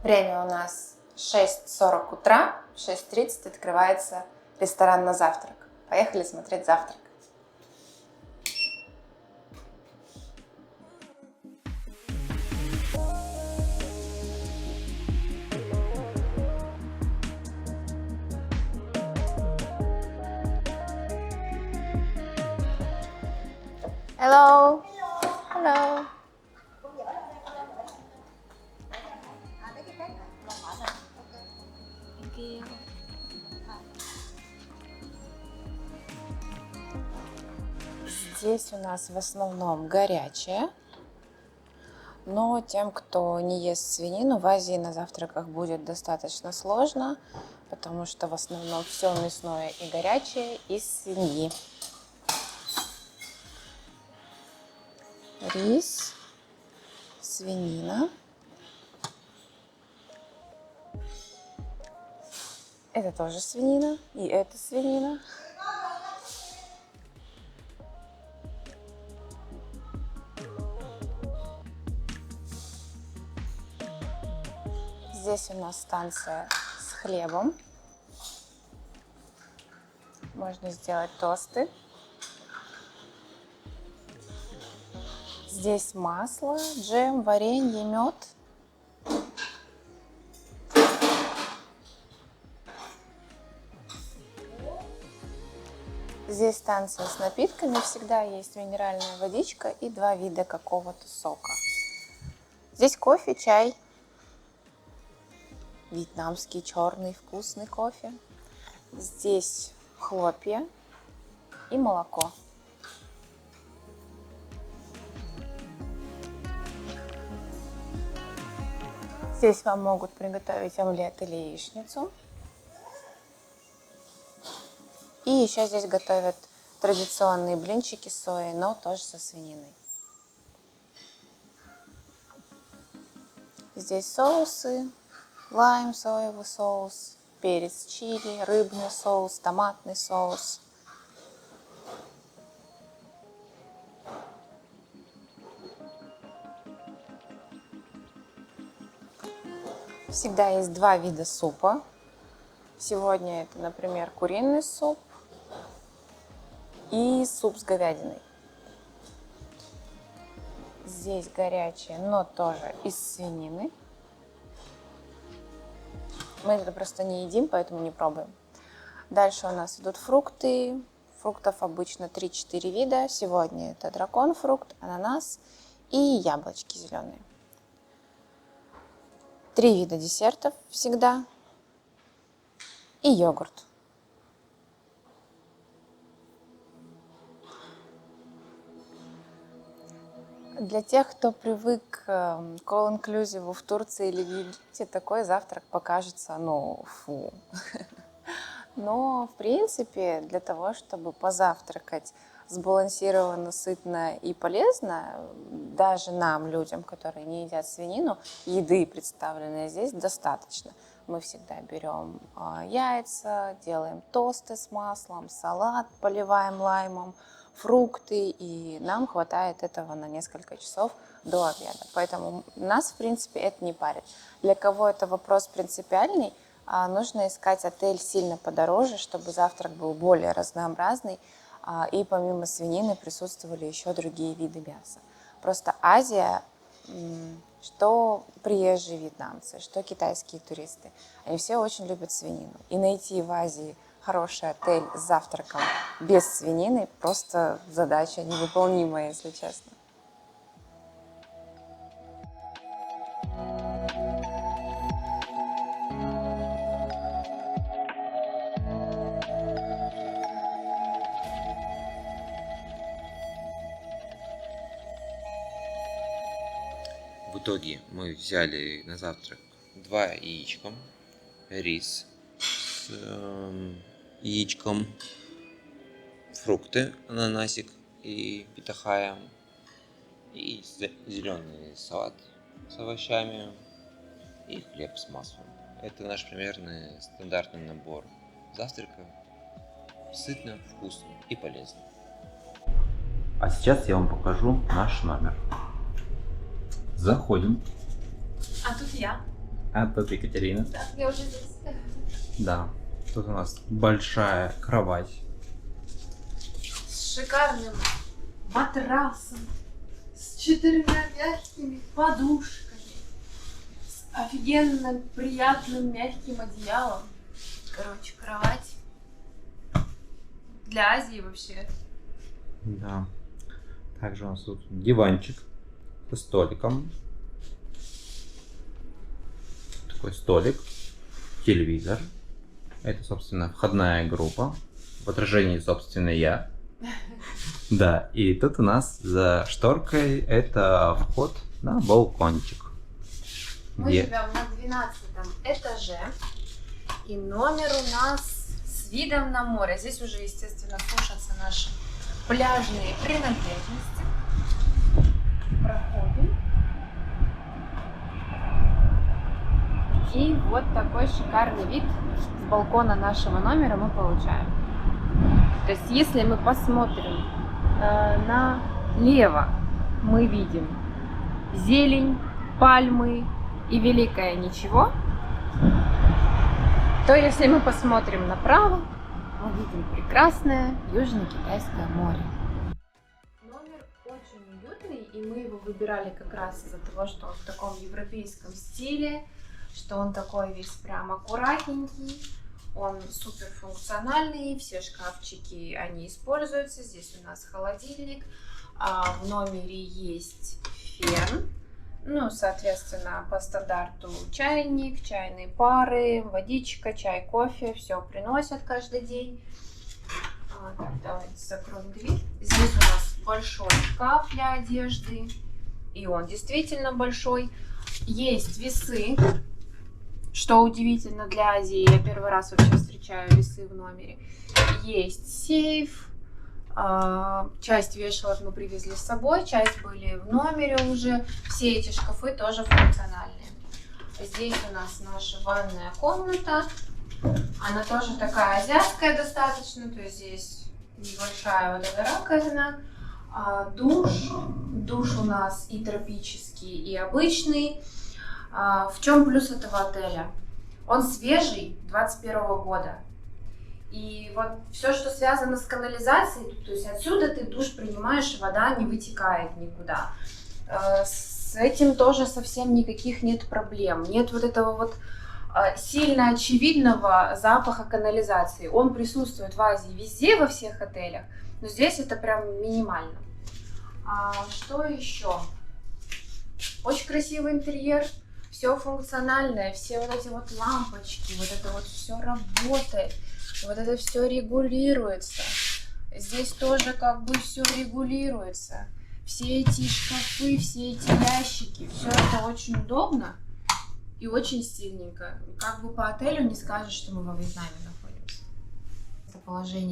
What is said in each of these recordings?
Время у нас 6:40 утра, в 6:30 открывается ресторан на завтрак. Поехали смотреть завтрак. Hello. Hello. Здесь у нас в основном горячее, но тем, кто не ест свинину, в Азии на завтраках будет достаточно сложно, потому что в основном все мясное и горячее из свиньи. Рис, свинина. Это тоже свинина, и это свинина. Здесь у нас станция с хлебом. Можно сделать тосты. Здесь масло, джем, варенье, мед. Здесь станция с напитками. Всегда есть минеральная водичка и 2 вида какого-то сока. Здесь кофе, чай. Вьетнамский черный вкусный кофе. Здесь хлопья и молоко. Здесь вам могут приготовить омлет или яичницу. И еще здесь готовят традиционные блинчики с соей, но тоже со свининой. Здесь соусы. Лайм, соевый соус, перец чили, рыбный соус, томатный соус. Всегда есть 2 вида супа. Сегодня это, например, куриный суп и суп с говядиной. Здесь горячее, но тоже из свинины. Мы это просто не едим, поэтому не пробуем. Дальше у нас идут фрукты. Фруктов обычно 3-4 вида. Сегодня это драконфрукт, ананас и яблочки зеленые. 3 вида десертов всегда. И йогурт. Для тех, кто привык к all-inclusive в Турции или в Египте, такой завтрак покажется, фу. Но, в принципе, для того, чтобы позавтракать сбалансированно, сытно и полезно, даже нам, людям, которые не едят свинину, еды, представленной здесь, достаточно. Мы всегда берем яйца, делаем тосты с маслом, салат поливаем лаймом, фрукты, и нам хватает этого на несколько часов до обеда. Поэтому нас, в принципе, это не парит. Для кого это вопрос принципиальный, нужно искать отель сильно подороже, чтобы завтрак был более разнообразный, и помимо свинины присутствовали еще другие виды мяса. Просто Азия, что приезжие вьетнамцы, что китайские туристы, они все очень любят свинину. И найти в Азии хороший отель с завтраком без свинины просто задача невыполнимая, если честно. В итоге мы взяли на завтрак 2 яичка, рис с яичком, фрукты, ананасик и питахая, и зеленый салат с овощами и хлеб с маслом. Это наш примерный стандартный набор завтрака. Сытно, вкусно и полезно. А сейчас я вам покажу наш номер. Заходим. А тут я. А тут Екатерина. Да, я уже здесь. Да. Тут у нас большая кровать. С шикарным матрасом, с 4 мягкими подушками, с офигенно приятным мягким одеялом. Короче, кровать для Азии вообще. Да. Также у нас тут диванчик со столиком. Такой столик, телевизор. Это, собственно, входная группа. В отражении, собственно, я. Да, и тут у нас за шторкой это вход на балкончик. Мы живем на 12 этаже. И номер у нас с видом на море. Здесь уже, естественно, сушатся наши пляжные принадлежности. Проходим. И вот такой шикарный вид с балкона нашего номера мы получаем. То есть, если мы посмотрим налево, мы видим зелень, пальмы и великое ничего, то если мы посмотрим направо, мы видим прекрасное Южно-Китайское море. Номер очень уютный, и мы его выбирали как раз из-за того, что он в таком европейском стиле, что он такой весь прям аккуратненький, он супер функциональный, все шкафчики, они используются, здесь у нас холодильник, в номере есть фен, ну, соответственно, по стандарту чайник, чайные пары, водичка, чай, кофе, все приносят каждый день. Так, давайте закроем дверь. Здесь у нас большой шкаф для одежды, и он действительно большой. Есть весы, что удивительно для Азии, я первый раз вообще встречаю весы в номере. Есть сейф. Часть вешалок мы привезли с собой, часть были в номере уже. Все эти шкафы тоже функциональные. Здесь у нас наша ванная комната. Она тоже такая азиатская достаточно. То есть здесь небольшая вот эта раковина. Душ у нас и тропический, и обычный. В чем плюс этого отеля? Он свежий, 21 года. И вот все, что связано с канализацией, то есть отсюда ты душ принимаешь, и вода не вытекает никуда. С этим тоже совсем никаких нет проблем. Нет вот этого вот сильно очевидного запаха канализации. Он присутствует в Азии везде, во всех отелях, но здесь это прям минимально. Что еще? Очень красивый интерьер. Все функциональное, все вот эти вот лампочки, вот это вот все работает, вот это все регулируется. Здесь тоже как бы все регулируется. Все эти шкафы, все эти ящики, все это очень удобно и очень стильненько. Как бы по отелю не скажешь, что мы во Вьетнаме находимся.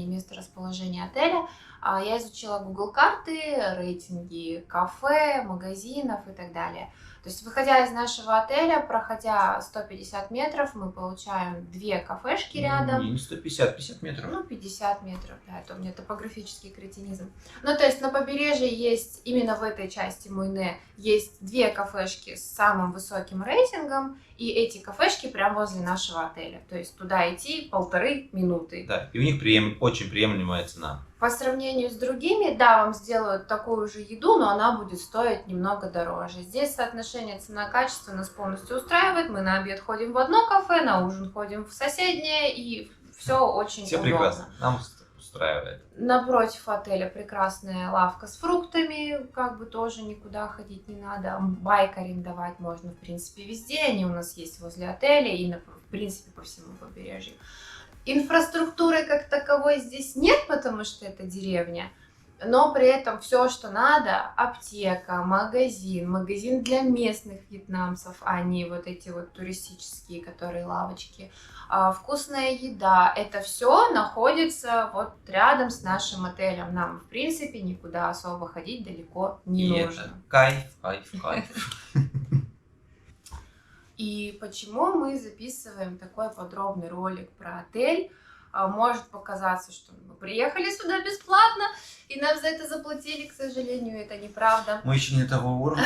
Место расположения отеля. Я изучила Google карты, рейтинги кафе, магазинов и так далее. То есть, выходя из нашего отеля, проходя 150 метров, мы получаем 2 кафешки рядом. Не 150, 50 метров. Ну, 50 метров, да, это у меня топографический кретинизм. Ну, то есть, на побережье есть, именно в этой части Муйне, есть 2 кафешки с самым высоким рейтингом, и эти кафешки прямо возле нашего отеля. То есть, туда идти 1,5 минуты. Да, и у них очень приемлемая цена. По сравнению с другими, да, вам сделают такую же еду, но она будет стоить немного дороже. Здесь соотношение цена-качество нас полностью устраивает. Мы на обед ходим в одно кафе, на ужин ходим в соседнее, и все очень Все удобно. прекрасно, нам устраивает. Напротив отеля прекрасная лавка с фруктами, как бы тоже никуда ходить не надо. Байк арендовать можно, в принципе, везде. Они у нас есть возле отеля и, в принципе, по всему побережью. Инфраструктуры как таковой здесь нет, потому что это деревня, но при этом все, что надо, аптека, магазин для местных вьетнамцев, а не вот эти вот туристические, которые лавочки, вкусная еда, это все находится вот рядом с нашим отелем. Нам, в принципе, никуда особо ходить далеко не нужно. Это кайф. И почему мы записываем такой подробный ролик про отель? Может показаться, что мы приехали сюда бесплатно, и нам за это заплатили, к сожалению, это неправда. Мы еще не того уровня.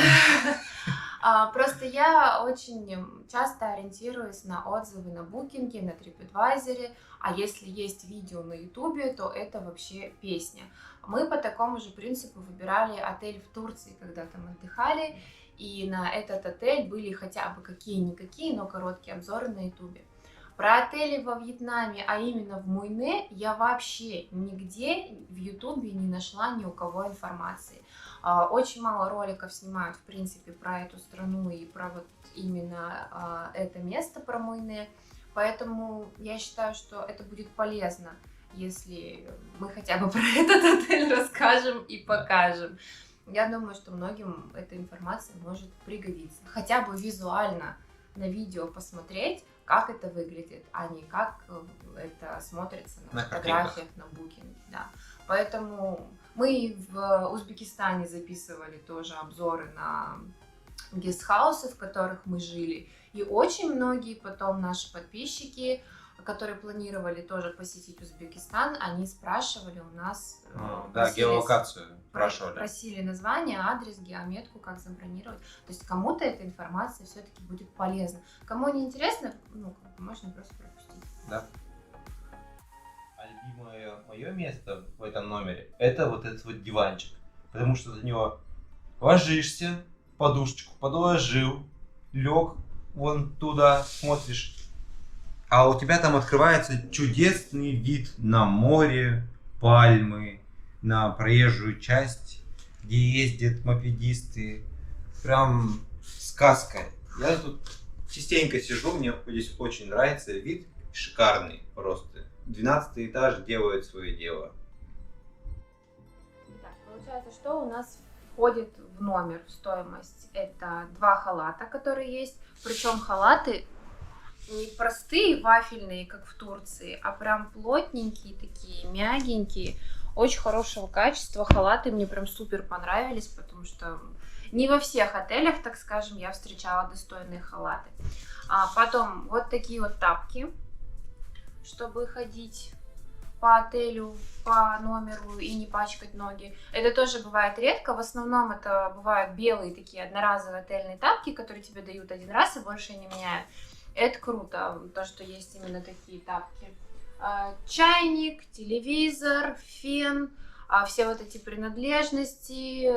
Просто я очень часто ориентируюсь на отзывы на Booking, на TripAdvisor, а если есть видео на YouTube, то это вообще песня. Мы по такому же принципу выбирали отель в Турции, когда там отдыхали, и на этот отель были хотя бы какие-никакие, но короткие обзоры на YouTube. Про отели во Вьетнаме, а именно в Муйне, я вообще нигде в YouTube не нашла ни у кого информации. Очень мало роликов снимают, в принципе, про эту страну и про вот именно это место, про Муйне. Поэтому я считаю, что это будет полезно, если мы хотя бы про этот отель расскажем и покажем. Я думаю, что многим эта информация может пригодиться. Хотя бы визуально на видео посмотреть, как это выглядит, а не как это смотрится на фотографиях, на Booking. Да. Поэтому мы в Узбекистане записывали тоже обзоры на гестхаусы, в которых мы жили. И очень многие потом наши подписчики, которые планировали тоже посетить Узбекистан, они спрашивали у нас... Да, геолокацию спрашивали. Просили название, адрес, геометку, как забронировать. То есть кому-то эта информация все-таки будет полезна. Кому не интересно, ну, можно просто пропустить. Да. А любимое мое место в этом номере — это вот этот вот диванчик. Потому что за него ложишься, подушечку подложил, лег вон туда, смотришь. А у тебя там открывается чудесный вид на море, пальмы, на проезжую часть, где ездят мопедисты. Прям сказка. Я тут частенько сижу, мне здесь очень нравится вид, шикарный просто. 12-й этаж делает свое дело. Так, получается, что у нас входит в номер, в стоимость? Это 2 халата, которые есть. Причем халаты не простые вафельные, как в Турции, а прям плотненькие такие, мягенькие, очень хорошего качества. Халаты мне прям супер понравились, потому что не во всех отелях, так скажем, я встречала достойные халаты. Потом вот такие вот тапки, чтобы ходить по отелю, по номеру и не пачкать ноги. Это тоже бывает редко. В основном это бывают белые такие одноразовые отельные тапки, которые тебе дают один раз и больше не меняют. Это круто, то, что есть именно такие тапки. Чайник, телевизор, фен, все вот эти принадлежности,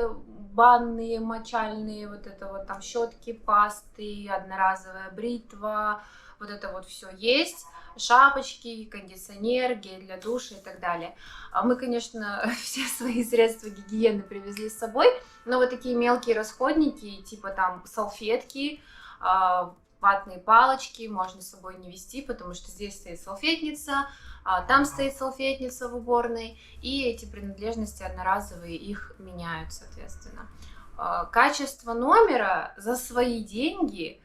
банные, мочальные, вот это вот там щетки, пасты, одноразовая бритва, вот это вот все есть. Шапочки, кондиционер, гель для душа и так далее. Мы, конечно, все свои средства гигиены привезли с собой, но вот такие мелкие расходники, типа там салфетки, ватные палочки можно с собой не везти, потому что здесь стоит салфетница, там стоит салфетница в уборной, и эти принадлежности одноразовые, их меняют, соответственно. Качество номера за свои деньги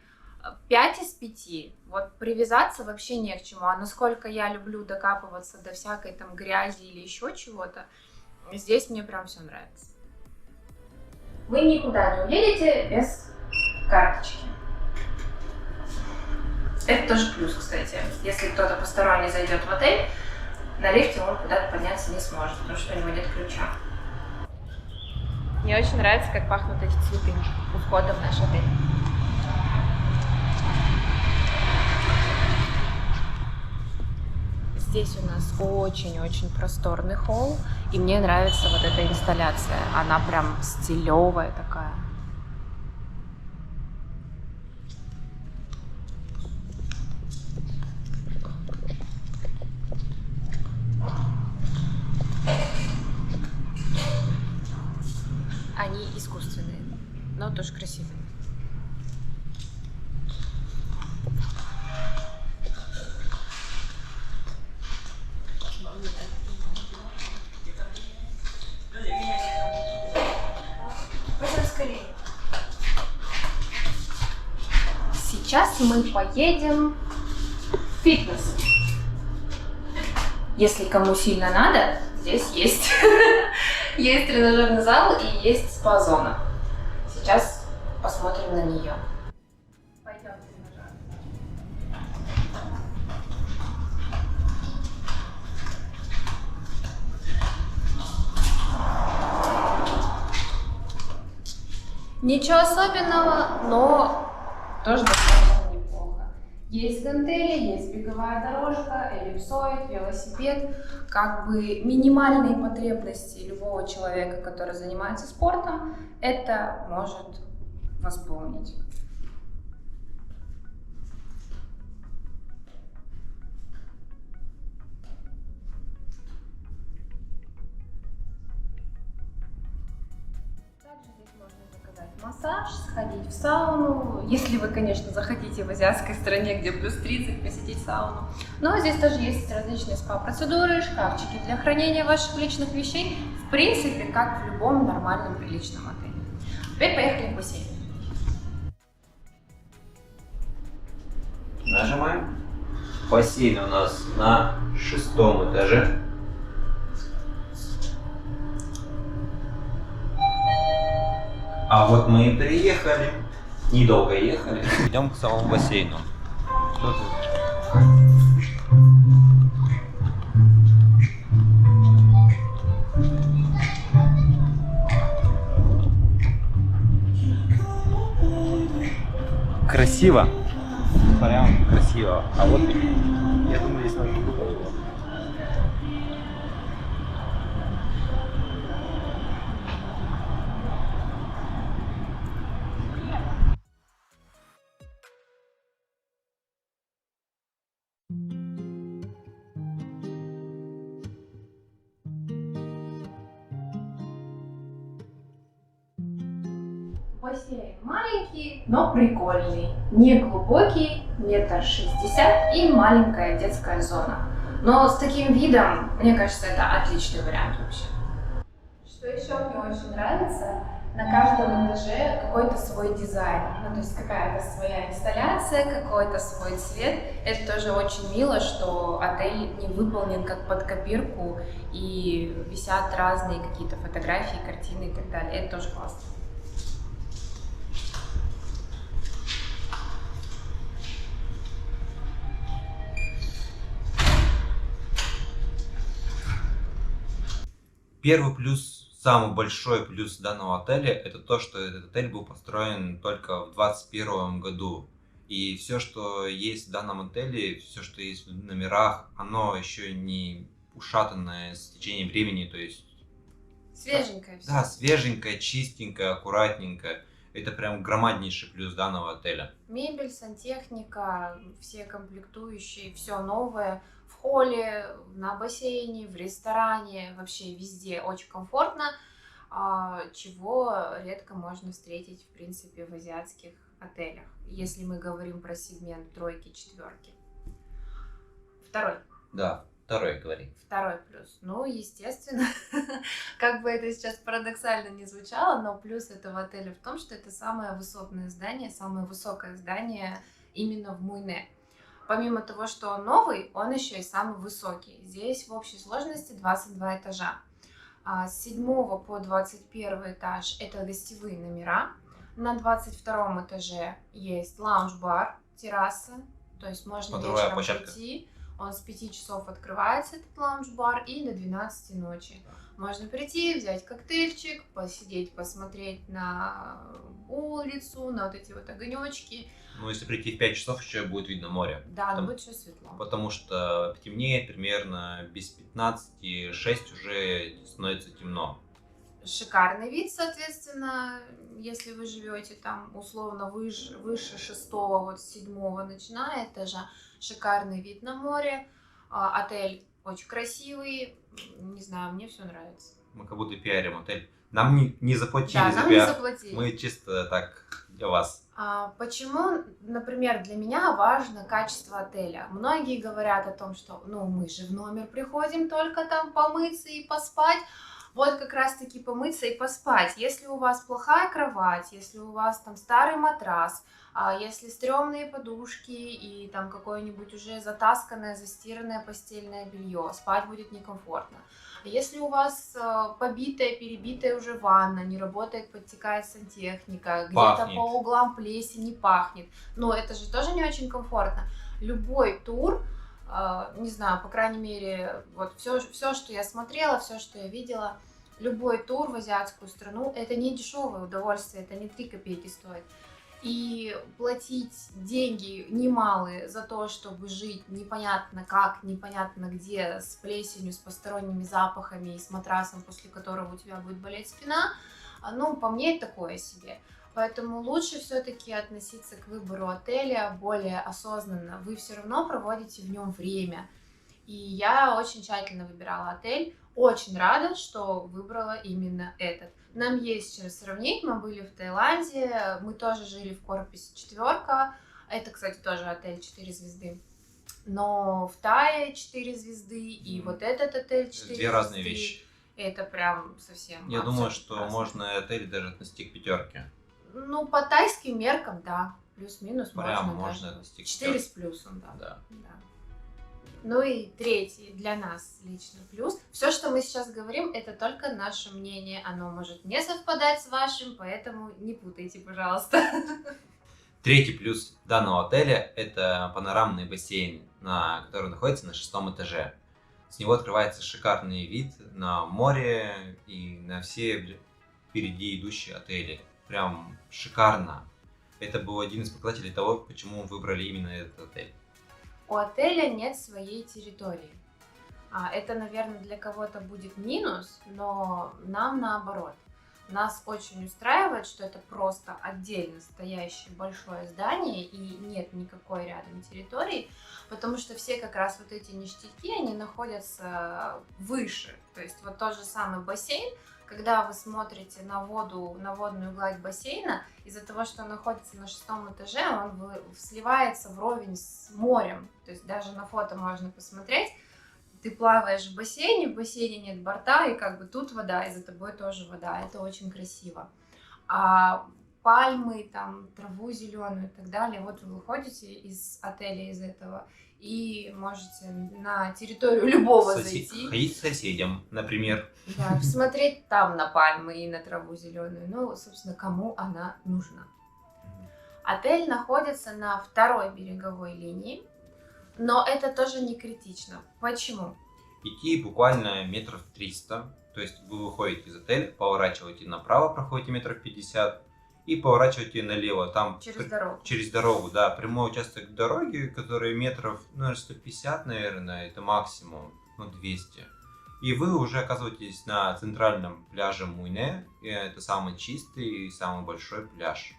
5 из 5. Вот привязаться вообще не к чему. А насколько я люблю докапываться до всякой там грязи или еще чего-то, здесь мне прям все нравится. Вы никуда не уедете без карточки. Это тоже плюс, кстати. Если кто-то посторонний зайдет в отель, на лифте он куда-то подняться не сможет, потому что у него нет ключа. Мне очень нравится, как пахнут эти цветы у входа в наш отель. Здесь у нас очень-очень просторный холл, и мне нравится вот эта инсталляция. Она прям стилевая такая. Они искусственные, но тоже красивые. Пойдем скорее. Сейчас мы поедем в фитнес. Если кому сильно надо, здесь есть. Есть тренажерный зал и есть спа-зона. Сейчас посмотрим на нее. Пойдем в тренажерный зал. Ничего особенного, но тоже достаточно неплохо. Есть гантели, есть беговая дорожка, эллипсоид, велосипед. Как бы минимальные потребности любого человека, который занимается спортом, это может восполнить. Также здесь можно заказать массаж, сходить в сауну, если вы, конечно, захотите в азиатской стране, где плюс 30, посетить сауну. Но здесь тоже есть различные спа-процедуры, шкафчики для хранения ваших личных вещей, в принципе, как в любом нормальном приличном отеле. Теперь поехали в бассейн. Нажимаем. Бассейн у нас на 6-м этаже. А вот мы и приехали. Недолго ехали. Идем к самому бассейну. Что тут? Красиво. Прям красиво. А вот я думаю, здесь надо было. Бассейн маленький, но прикольный. Не глубокий, 1,60 м и маленькая детская зона. Но с таким видом, мне кажется, это отличный вариант вообще. Что еще мне очень нравится, на каждом этаже какой-то свой дизайн. Ну, то есть какая-то своя инсталляция, какой-то свой цвет. Это тоже очень мило, что отель не выполнен как под копирку и висят разные какие-то фотографии, картины и так далее. Это тоже классно. Первый плюс, самый большой плюс данного отеля, это то, что этот отель был построен только в 2021 году. И все, что есть в данном отеле, все, что есть в номерах, оно еще не ушатанное с течением времени, то есть... Свеженькое все. Да, свеженькое, чистенькое, аккуратненькое. Это прям громаднейший плюс данного отеля. Мебель, сантехника, все комплектующие, все новое. В холле, на бассейне, в ресторане, вообще везде очень комфортно, чего редко можно встретить, в принципе, в азиатских отелях, если мы говорим про сегмент тройки, четверки. Второй. Да, второй говори. Второй плюс. Ну, естественно, как бы это сейчас парадоксально не звучало, но плюс этого отеля в том, что это самое высотное здание, самое высокое здание именно в Муйне. Помимо того, что он новый, он еще и самый высокий. Здесь в общей сложности 22 этажа. С 7 по 21 этаж это гостевые номера. На 22 этаже есть лаунж-бар, терраса, то есть можно вечером прийти. Он с 5 часов открывается, этот лаунж-бар, и до 12 ночи. Можно прийти, взять коктейльчик, посидеть, посмотреть на улицу, на вот эти вот огонечки. Ну, если прийти в 5 часов, еще будет видно море. Да, но будет еще светло. Потому что темнеет примерно без 15-6 уже становится темно. Шикарный вид, соответственно, если вы живете там условно выше 6-го, вот с 7-го начиная этажа, шикарный вид на море, отель очень красивый, не знаю, мне все нравится. Мы как будто пиарим отель. Нам не заплатили да, за нам пиар. не заплатили. Мы чисто так для вас. Почему, например, для меня важно качество отеля? Многие говорят о том, что ну мы же в номер приходим только там помыться и поспать. Вот как раз таки помыться и поспать. Если у вас плохая кровать, если у вас там старый матрас, если стрёмные подушки и там какое-нибудь уже затасканное, застиранное постельное белье, спать будет некомфортно. Если у вас побитая, перебитая уже ванна, не работает, подтекает сантехника, где-то по углам плесень, пахнет, но это же тоже не очень комфортно. Любой тур, не знаю, по крайней мере, вот все, что я смотрела, все, что я видела, любой тур в азиатскую страну — это не дешевое удовольствие, это не 3 копейки стоит. И платить деньги немалые за то, чтобы жить непонятно как, непонятно где, с плесенью, с посторонними запахами и с матрасом, после которого у тебя будет болеть спина, ну, по мне, это такое себе. Поэтому лучше все-таки относиться к выбору отеля более осознанно. Вы все равно проводите в нем время. И я очень тщательно выбирала отель. Очень рада, что выбрала именно этот. Нам есть чем сравнить. Мы были в Таиланде, мы тоже жили в корпусе 4. Это, кстати, тоже отель 4 звезды. Но в Тае 4 звезды и вот этот отель 4 звезды. Две разные вещи. Это прям совсем... Я думаю, что разные. можно отель даже отнести к 5. Ну, по тайским меркам, да. Плюс-минус Прям можно отнести к 4 с плюсом, да. Да. Да. Ну и третий для нас лично плюс. Все, что мы сейчас говорим, это только наше мнение. Оно может не совпадать с вашим, поэтому не путайте, пожалуйста. Третий плюс данного отеля – это панорамный бассейн, который находится на 6 этаже. С него открывается шикарный вид на море и на все впереди идущие отели. Прям шикарно. Это был один из показателей того, почему мы выбрали именно этот отель. У отеля нет своей территории. Это, наверное, для кого-то будет минус, но нам наоборот. Нас очень устраивает, что это просто отдельно стоящее большое здание и нет никакой рядом территории, потому что все как раз вот эти ништяки, они находятся выше. То есть вот тот же самый бассейн, когда вы смотрите на воду, на водную гладь бассейна, из-за того, что он находится на 6 этаже, он сливается вровень с морем. То есть даже на фото можно посмотреть, ты плаваешь в бассейне нет борта, и как бы тут вода, и за тобой тоже вода. Это очень красиво. А пальмы, там, траву зеленую и так далее, вот вы выходите из отеля, из этого, и можете на территорию любого зайти. Ходить с соседям, например. Да, смотреть там на пальмы и на траву зеленую. Ну, собственно, кому она нужна. Отель находится на 2-й береговой линии, но это тоже не критично. Почему? Идти буквально метров 300. То есть вы выходите из отеля, поворачиваете направо, проходите метров 50 и поворачиваете налево. Там Через дорогу. Через дорогу, да. Прямой участок дороги, который метров, наверное, 150, наверное, это максимум, 200. И вы уже оказываетесь на центральном пляже Муйне. И это самый чистый и самый большой пляж.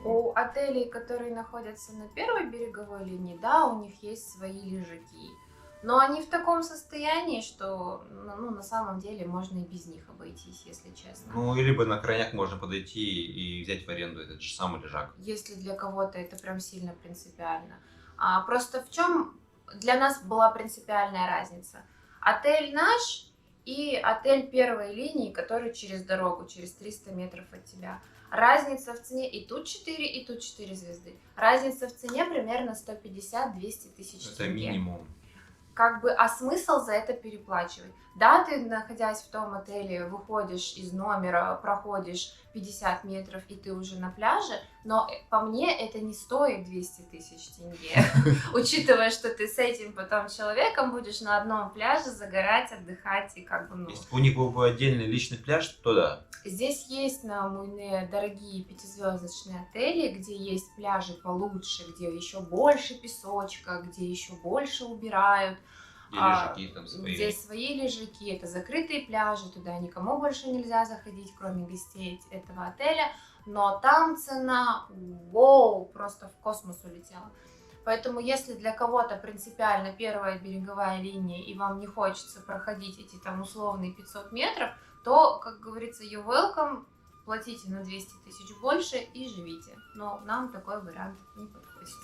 У отелей, которые находятся на 1-й береговой линии, да, у них есть свои лежаки. Но они в таком состоянии, что на самом деле можно и без них обойтись, если честно. Ну, либо на крайняк можно подойти и взять в аренду этот же самый лежак. Если для кого-то это прям сильно принципиально. Просто в чем для нас была принципиальная разница? Отель наш и отель 1-й линии, который через дорогу, через 300 метров от тебя. Разница в цене и тут 4, и тут 4 звезды. Разница в цене примерно 150-200 тысяч тенге. Это минимум. А смысл за это переплачивать? Да, ты, находясь в том отеле, выходишь из номера, проходишь 50 метров, и ты уже на пляже, но по мне это не стоит 200 тысяч тенге, учитывая, что ты с этим потом человеком будешь на одном пляже загорать, отдыхать и Если бы у них был бы отдельный личный пляж, то да. Здесь есть на Муйне дорогие 5-звездочные отели, где есть пляжи получше, где еще больше песочка, где еще больше убирают. Где лежаки там свои. Где свои лежаки, это закрытые пляжи, туда никому больше нельзя заходить, кроме гостей этого отеля. Но там цена, просто в космос улетела. Поэтому если для кого-то принципиально 1-я береговая линия, и вам не хочется проходить эти там условные 500 метров, то, как говорится, you're welcome, платите на 200 тысяч больше и живите. Но нам такой вариант не подходит.